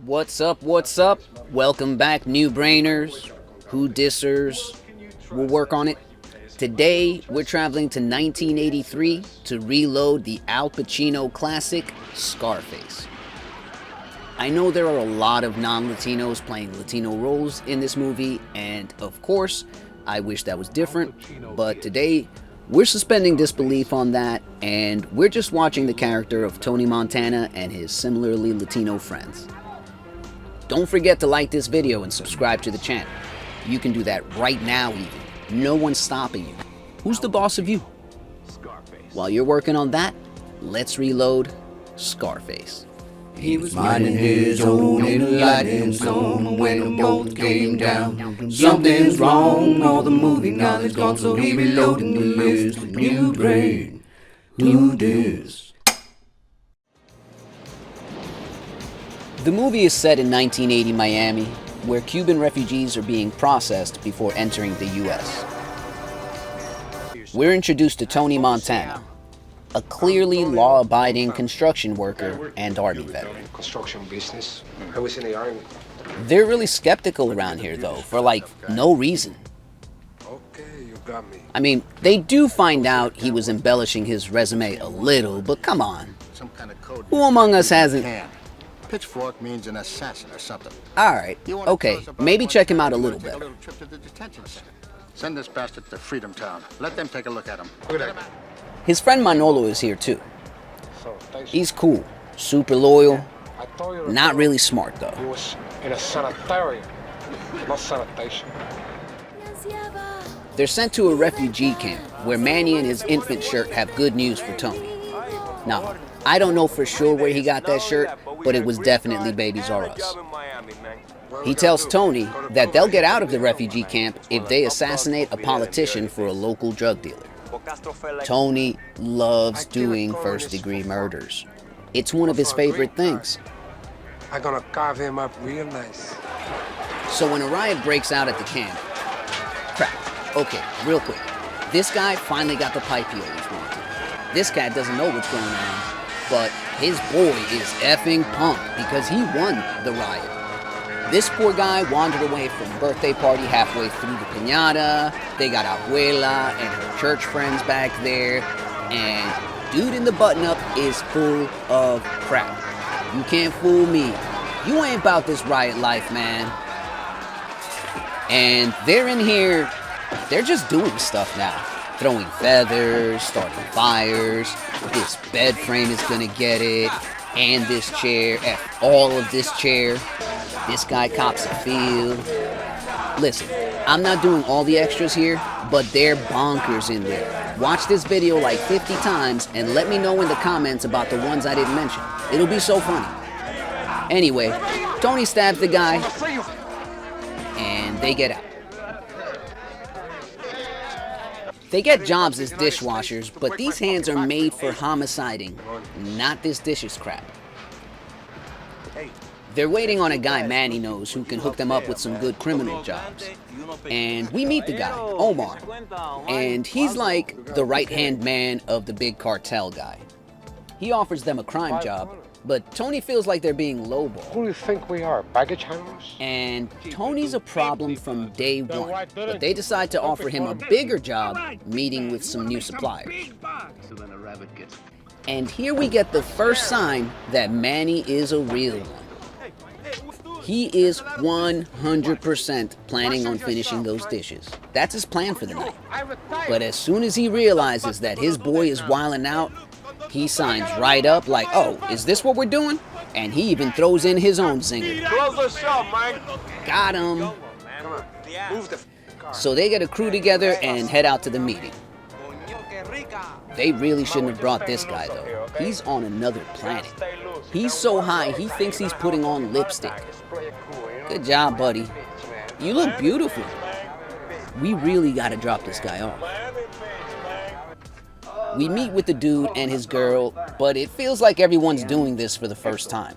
What's up, what's up? Welcome back, new brainers, who dissers. We'll work on it. Today, we're traveling to 1983 to reload the Al Pacino classic, Scarface. I know there are a lot of non-Latinos playing Latino roles in this movie, and of course, I wish that was different, but today, we're suspending disbelief on that, and we're just watching the character of Tony Montana and his similarly Latino friends. Don't forget to like this video and subscribe to the channel. You can do that right now even. No one's stopping you. Who's the boss of you? While you're working on that, let's reload Scarface. He was minding his own little lighting zone when the bolt came down. Something's wrong, all the movie knowledge gone, so he reloading the list. New brain, who dis? The movie is set in 1980 Miami, where Cuban refugees are being processed before entering the U.S. We're introduced to Tony Montana, a clearly law-abiding construction worker and army veteran. Construction business. I was in the army. They're really skeptical around here though, for like no reason. Okay, you got me. I mean, they do find out he was embellishing his resume a little, but come on. Some kind of code. Who among us hasn't? Pitchfork means an assassin or something. Alright, okay, maybe check him out a little better. Trip to the detention center. Send this bastard to Freedom Town. Let them take a look at him. Look at that. His friend Manolo is here too. So, He's cool, super loyal, I thought you were not really smart though. He was in a sanitarium, not sanitation. They're sent to a refugee camp where Manny and his infant shirt have good news for Tony. Now, I don't know for sure where he got that shirt, but it was definitely Babies R Us. He tells Tony that they'll get out of the refugee camp if they assassinate a politician for a local drug dealer. Tony loves doing first-degree murders. It's one of his favorite things. I'm gonna carve him up real nice. So when a riot breaks out at the camp, crap, okay, real quick. This guy finally got the pipe he always wanted. This cat doesn't know what's going on, but his boy is effing pumped because he won the riot. This poor guy wandered away from a birthday party halfway through the piñata. They got Abuela and her church friends back there, and dude in the button-up is full of crap. You can't fool me. You ain't about this riot life, man. And they're in here, they're just doing stuff now. Throwing feathers, starting fires. This bed frame is gonna get it. And this chair, all of this chair. This guy cops a field. Listen, I'm not doing all the extras here, but they're bonkers in there. Watch this video like 50 times and let me know in the comments about the ones I didn't mention. It'll be so funny. Anyway, Tony stabs the guy, and they get out. They get jobs as dishwashers, but these hands are made for homiciding, not this dishes crap. They're waiting on a guy Manny knows who can hook them up with some good criminal jobs. And we meet the guy, Omar. And he's like the right-hand man of the big cartel guy. He offers them a crime job, but Tony feels like they're being lowballed. Who do you think we are, baggage handlers? And Tony's a problem from day one, but they decide to offer him a bigger job, meeting with some new suppliers. And here we get the first sign that Manny is a real one. He is 100% planning on finishing those dishes. That's his plan for the night. But as soon as he realizes that his boy is wilding out, he signs right up like, oh, is this what we're doing? And he even throws in his own zinger. Close the shop, man. Got him. So they get a crew together and head out to the meeting. They really shouldn't have brought this guy though. He's on another planet. He's so high, he thinks he's putting on lipstick. Good job, buddy. You look beautiful. We really gotta drop this guy off. We meet with the dude and his girl, but it feels like everyone's doing this for the first time.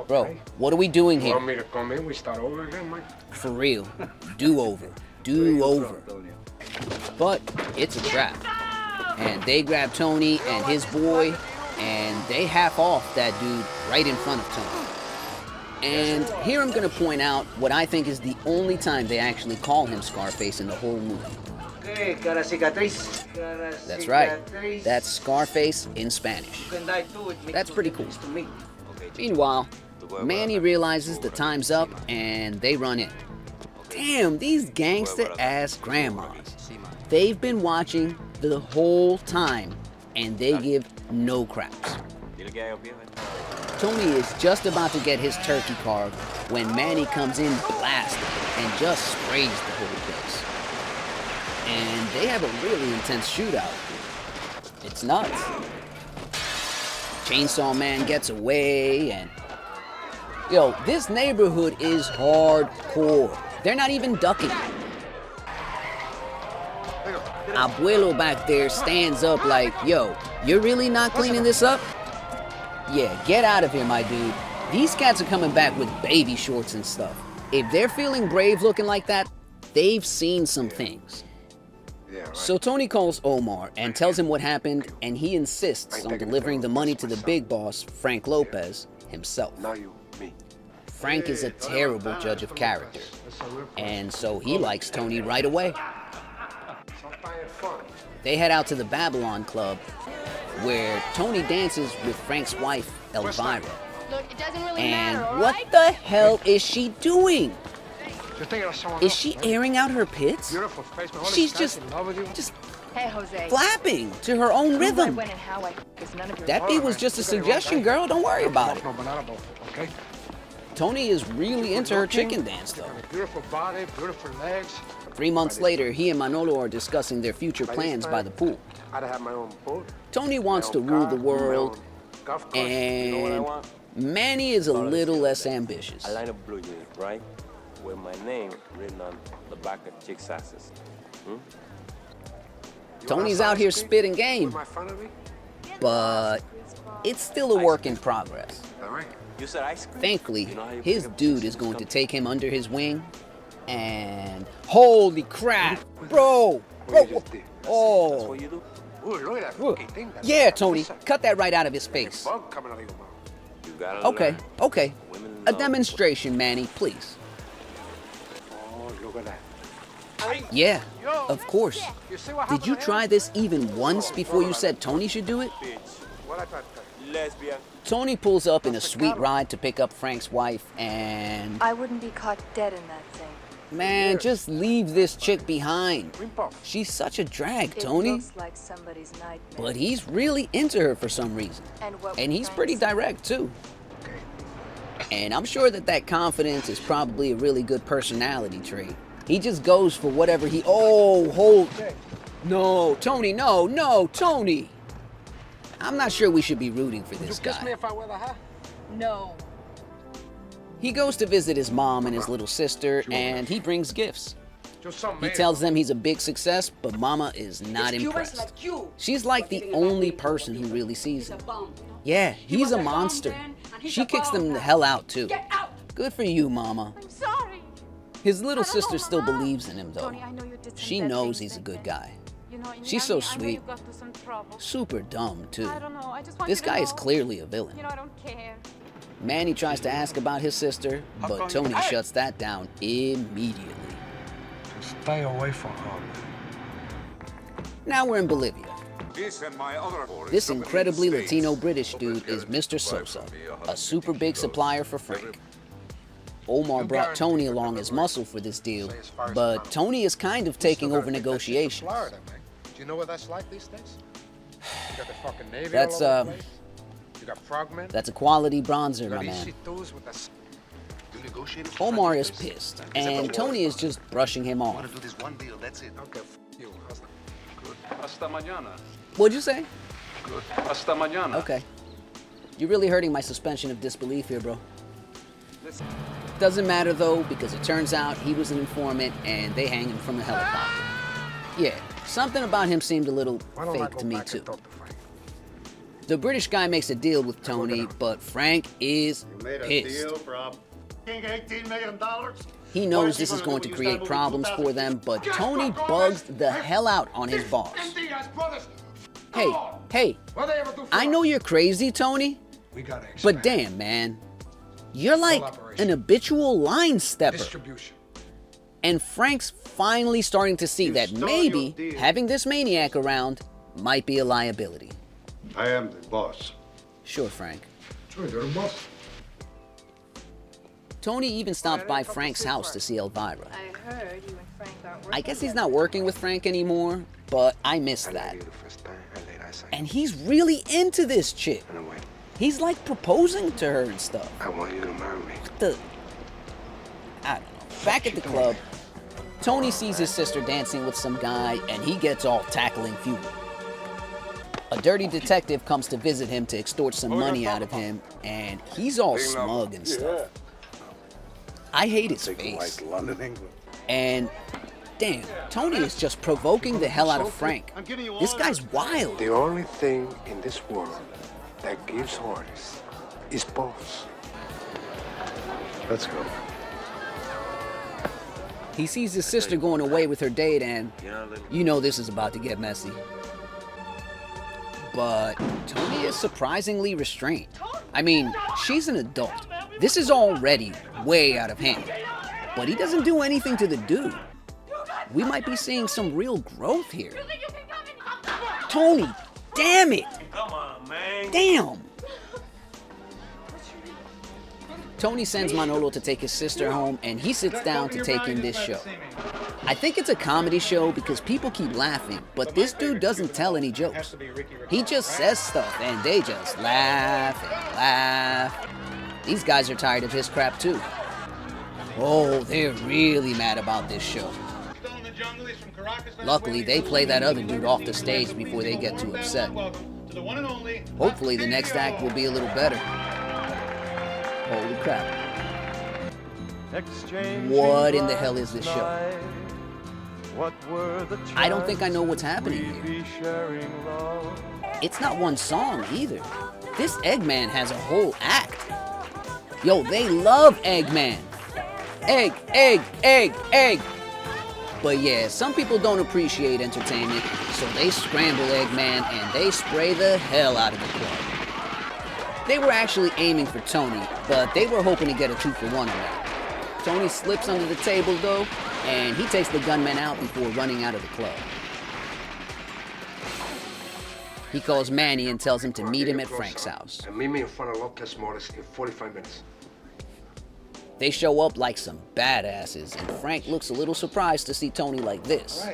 Bro, what are we doing here? Want me to come in? We start over again, Mike? For real. Do over. Do over. But it's a trap. And they grab Tony and his boy, and they half off that dude right in front of Tony. And here I'm going to point out what I think is the only time they actually call him Scarface in the whole movie. That's right. That's Scarface in Spanish. That's pretty cool. Meanwhile, Manny realizes the time's up and they run in. Damn, these gangster-ass grandmas. They've been watching the whole time and they give no craps. Tony is just about to get his turkey carved when Manny comes in blasting and just sprays the whole place. And they have a really intense shootout. It's nuts. Chainsaw Man gets away and... Yo, this neighborhood is hardcore. They're not even ducking. Abuelo back there stands up like, yo, you're really not cleaning this up? Yeah, get out of here, my dude. These cats are coming back with baby shorts and stuff. If they're feeling brave looking like that, they've seen some things. So Tony calls Omar and tells him what happened, and he insists on delivering the money to the big boss, Frank Lopez, himself. Frank is a terrible judge of character, and so he likes Tony right away. They head out to the Babylon Club, where Tony dances with Frank's wife, Elvira. Look, it doesn't really And matter, all what right? the hell is she doing? Is she airing out her pits? She's just Hey, Jose. flapping to her own rhythm. When and how I is none of your That beat was just a suggestion, girl. Don't worry about it. Tony is really into her chicken dance, though. Beautiful body, beautiful legs. 3 months later, he and Manolo are discussing their future plans by the pool. I'd have my own boat. Tony wants to rule the world, and Manny is a little less ambitious. A line of blue jeans, right? With my name written on the back of chicks' asses. Tony's out here spitting game, My front of me? but it's still a work in progress. You said ice cream? Thankfully, You know how you his pick up dude chicks is and going to come- take him under his wing, and holy crap, bro! What you just did? That's Oh, what you do? Ooh, look at that Whoa. fucking thing. That's yeah, like Tony, a cut that right out of his face. bug coming out of your mouth. You gotta Okay, learn. okay. Women A love- demonstration, Manny, please. Oh, look at that. Yeah, of course. You see what Did you happened try this even once before you said Tony should do it? Bitch. What I tried to tell you. Lesbian. Tony pulls up in a sweet ride to pick up Frank's wife, and I wouldn't be caught dead in that thing. man, just leave this chick behind. Green puff. She's such a drag, It Tony. looks like somebody's nightmare. But he's really into her for some reason. And he's pretty direct, too. And I'm sure that confidence is probably a really good personality trait. He just goes for whatever he... Oh, hold... No, Tony, no, Tony! I'm not sure we should be rooting for Would you this kiss me guy. if I wear the hat? No. He goes to visit his mom and his little sister, and he brings gifts. Just some He man. tells them he's a big success, but Mama is not impressed. She's like the only person who really sees him. Yeah, he's a monster. She kicks them the hell out, too. Good for you, Mama. I'm sorry. His little sister still believes in him, though. Tony, I know you did some She bad knows things he's a back good then. guy. You know, in She's so Miami, I know sweet. you got into some trouble. Super dumb, too. I don't know. I just want This you to guy is know. clearly a villain. You know, I don't care. Manny tries to ask about his sister, but Tony shuts that down immediately. Stay away from her. Now we're in Bolivia. This incredibly States. Latino British dude is Mr. Sosa, a super big supplier for Frank. Omar brought Tony along as muscle for this deal, but Tony is kind of taking over negotiations. Florida, man. Do you know what that's like these days? You got the fucking Navy That's, all over the place. You got frogmen. That's a quality bronzer, You my got man. isitos with the... You negotiated with Omar Frank is Lopez? pissed, and Tony is just brushing him I off. want to do this one deal, that's it. Okay, f you. How's that? Hasta mañana. What'd you say? Hasta mañana. Okay. You're really hurting my suspension of disbelief here, bro. Doesn't matter though, because it turns out he was an informant and they hang him from a helicopter. Yeah, something about him seemed a little Why don't I fake go to me back too. and talk to Frank? The British guy makes a deal with Tony, but Frank is Made a pissed. deal for $18 million. He knows this is going to create problems for them, but Tony bugs the hell out on his boss. Diaz brothers, Hey, I know you're crazy, Tony, but damn, man, you're like an habitual line stepper. And Frank's finally starting to see that maybe having this maniac around might be a liability. I am the boss. Sure, Frank. Sure, you're the boss. Tony even stopped by Frank's house to see Elvira. I heard you and Frank aren't working. I guess he's not working with Frank anymore, but I miss that. And he's really into this chick. He's like proposing to her and stuff. I want you to marry me. I don't know. Back at the club, Tony sees his sister dancing with some guy and he gets all tackling fury. A dirty detective comes to visit him to extort some money out of him, and he's all smug and stuff. I hate his face. And damn, Tony is just provoking the hell out of Frank. This guy's wild. The only thing in this world that gives orders is balls. Let's go. He sees his sister going away with her date, and you know this is about to get messy. But Tony is surprisingly restrained. I mean, she's an adult. This is already way out of hand. But he doesn't do anything to the dude. We might be seeing some real growth here. Tony, damn it! Come on, man. Damn! Tony sends Manolo to take his sister home, and he sits down to take in this show. I think it's a comedy show because people keep laughing, but this dude doesn't tell any jokes. He just says stuff, and they just laugh and laugh. These guys are tired of his crap too. Oh, they're really mad about this show. Luckily, they play that other dude off the stage before they get too upset. Hopefully, the next act will be a little better. Holy crap. What in the hell is this show? I don't think I know what's happening here. It's not one song either. This Eggman has a whole act. Yo, they love Eggman. Egg, egg, egg, egg. But yeah, some people don't appreciate entertainment, so they scramble Eggman and they spray the hell out of the club. They were actually aiming for Tony, but they were hoping to get a 2-for-1 on that. Tony slips under the table though, and he takes the gunman out before running out of the club. He calls Manny and tells him to meet him at Frank's house. And meet me in front of Lopez Morris in 45 minutes. They show up like some badasses, and Frank looks a little surprised to see Tony like this.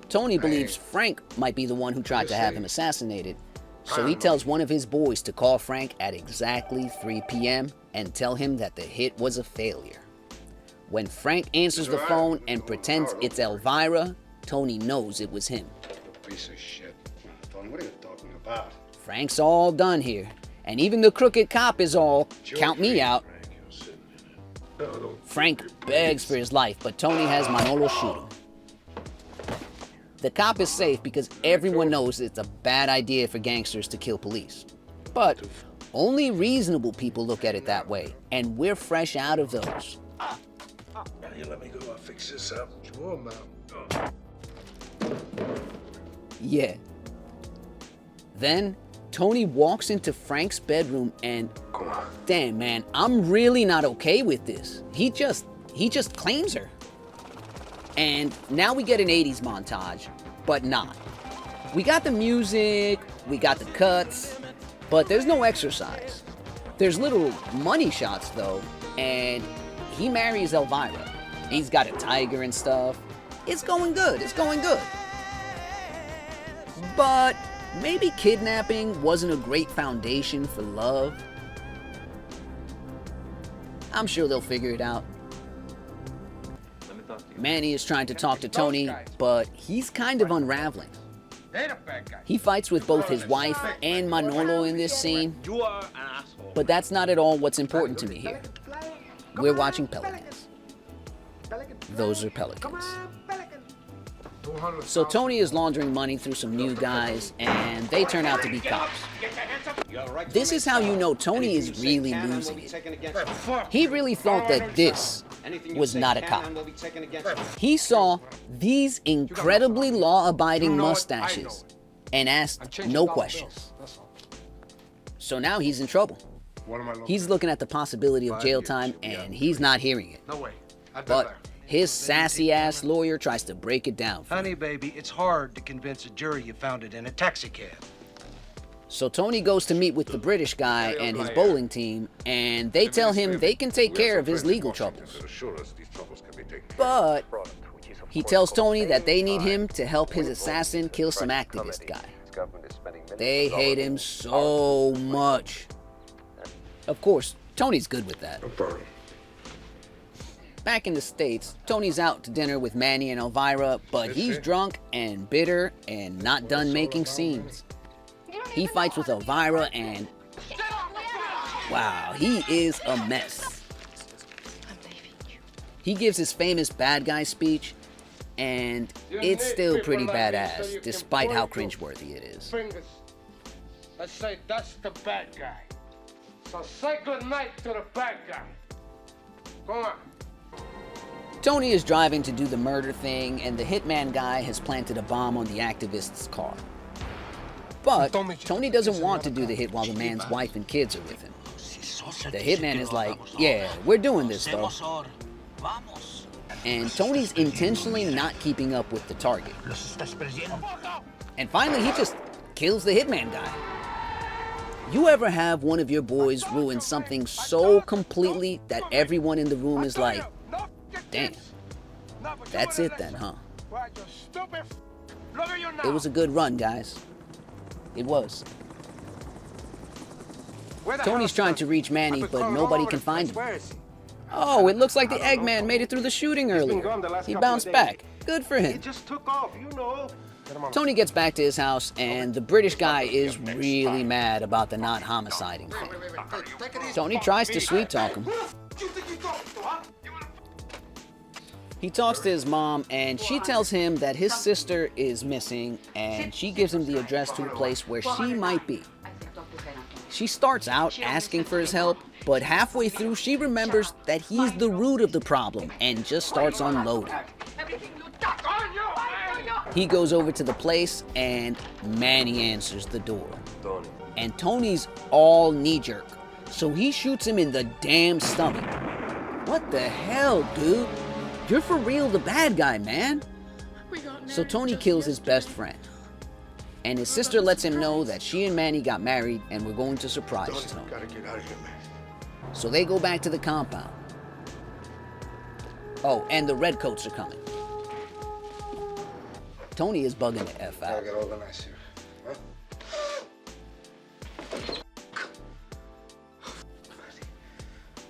Tony believes Frank might be the one who tried to have him assassinated, so he tells one of his boys to call Frank at exactly 3 p.m. and tell him that the hit was a failure. When Frank answers the phone and pretends it's Elvira, Tony knows it was him. Piece of shit. Tony, what are you talking about? Frank's all done here, and even the crooked cop is all, count me out. Frank begs for his life, but Tony has Manolo shoot him. The cop is safe because everyone knows it's a bad idea for gangsters to kill police. But only reasonable people look at it that way, and we're fresh out of those. You let me go, I'll fix this up. Sure, man. Yeah. Then Tony walks into Frank's bedroom and damn man, I'm really not okay with this. He just claims her. And now we get an 80s montage, but not. We got the music, we got the cuts, but there's no exercise. There's little money shots though, and he marries Elvira. He's got a tiger and stuff. It's going good, it's going good. But maybe kidnapping wasn't a great foundation for love. I'm sure they'll figure it out. Manny is trying to talk to Tony, but he's kind of unraveling. He fights with both his wife and Manolo in this scene, but that's not at all what's important to me here. We're watching pelicans. Those are pelicans. So Tony is laundering money through some new guys, and they turn out to be cops. This is how you know Tony is really losing it. He really thought that this was not a cop. He saw these incredibly law-abiding mustaches, and asked no questions. So now he's in trouble. What am I looking He's looking at the possibility of jail time, and he's not hearing it. No way. But his sassy-ass lawyer tries to break it down for him. Honey, baby, it's hard to convince a jury you found it in a taxicab. So Tony goes to meet with the British guy and his bowling team, and they tell him they can take care of his legal troubles. But he tells Tony that they need him to help his assassin kill some activist guy. They hate him so much. Of course, Tony's good with that. Back in the States, Tony's out to dinner with Manny and Elvira, but he's drunk and bitter and not done making scenes. He fights with Elvira and, wow, he is a mess. He gives his famous bad guy speech, and it's still pretty badass, despite how cringeworthy it is. I say that's the bad guy. So say good night to the bad guy. Come on. Tony is driving to do the murder thing, and the hitman guy has planted a bomb on the activist's car. But Tony doesn't want to do the hit while the man's wife and kids are with him. The hitman is like, yeah, we're doing this though. And Tony's intentionally not keeping up with the target. And finally, he just kills the hitman guy. You ever have one of your boys ruin something so completely that everyone in the room is like, damn, that's it then, huh? It was a good run, guys. It was. Tony's trying to reach Manny, but nobody can find him. Oh, it looks like the Eggman made it through the shooting earlier. He bounced back. Good for him. just took off, you know. Tony gets back to his house, and the British guy is really mad about the not homiciding thing. Tony tries to sweet talk him. He talks to his mom, and she tells him that his sister is missing, and she gives him the address to a place where she might be. She starts out asking for his help, but halfway through she remembers that he's the root of the problem and just starts unloading. He goes over to the place, and Manny answers the door. And Tony's all knee-jerk, so he shoots him in the damn stomach. What the hell, dude? You're for real the bad guy, man. So Tony kills his best friend. And his sister lets him know that she and Manny got married and were going to surprise Tony. So they go back to the compound. Oh, and the redcoats are coming. Tony is bugging the F out.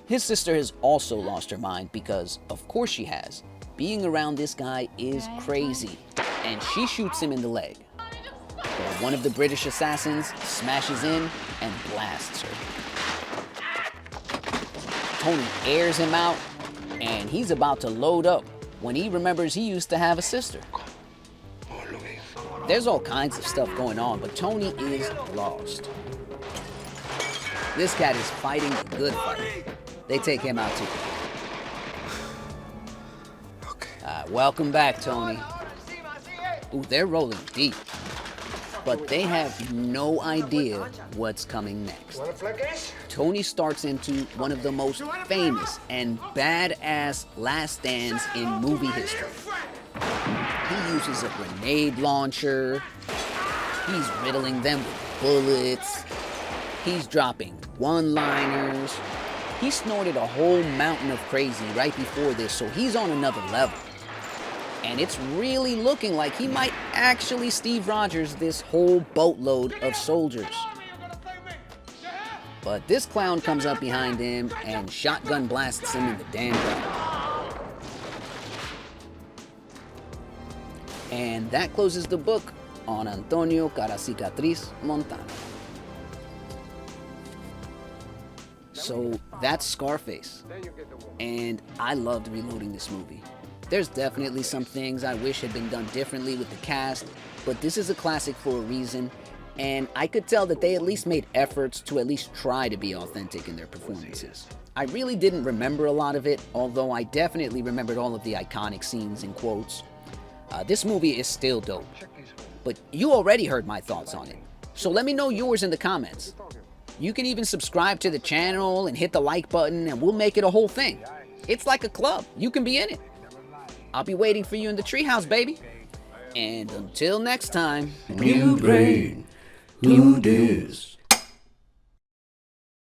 His sister has also lost her mind because, of course she has. Being around this guy is crazy, and she shoots him in the leg. But one of the British assassins smashes in and blasts her. Tony airs him out, and he's about to load up when he remembers he used to have a sister. There's all kinds of stuff going on, but Tony is lost. This cat is fighting a good fight. They take him out too. Welcome back, Tony. Ooh, they're rolling deep. But they have no idea what's coming next. Tony starts into one of the most famous and badass last stands in movie history. He uses a grenade launcher. He's riddling them with bullets. He's dropping one-liners. He snorted a whole mountain of crazy right before this, so he's on another level. And it's really looking like he might actually Steve Rogers this whole boatload of soldiers. But this clown comes up behind him and shotgun blasts him in the damn back. And that closes the book on Antonio Caracicatriz Montana. So that's Scarface. And I loved reloading this movie. There's definitely some things I wish had been done differently with the cast, but this is a classic for a reason, and I could tell that they at least made efforts to at least try to be authentic in their performances. I really didn't remember a lot of it, although I definitely remembered all of the iconic scenes and quotes. This movie is still dope. but you already heard my thoughts on it. So let me know yours in the comments. You can even subscribe to the channel and hit the like button, and we'll make it a whole thing. It's like a club. You can be in it. I'll be waiting for you in the treehouse, baby. And until next time, New brain, who dis?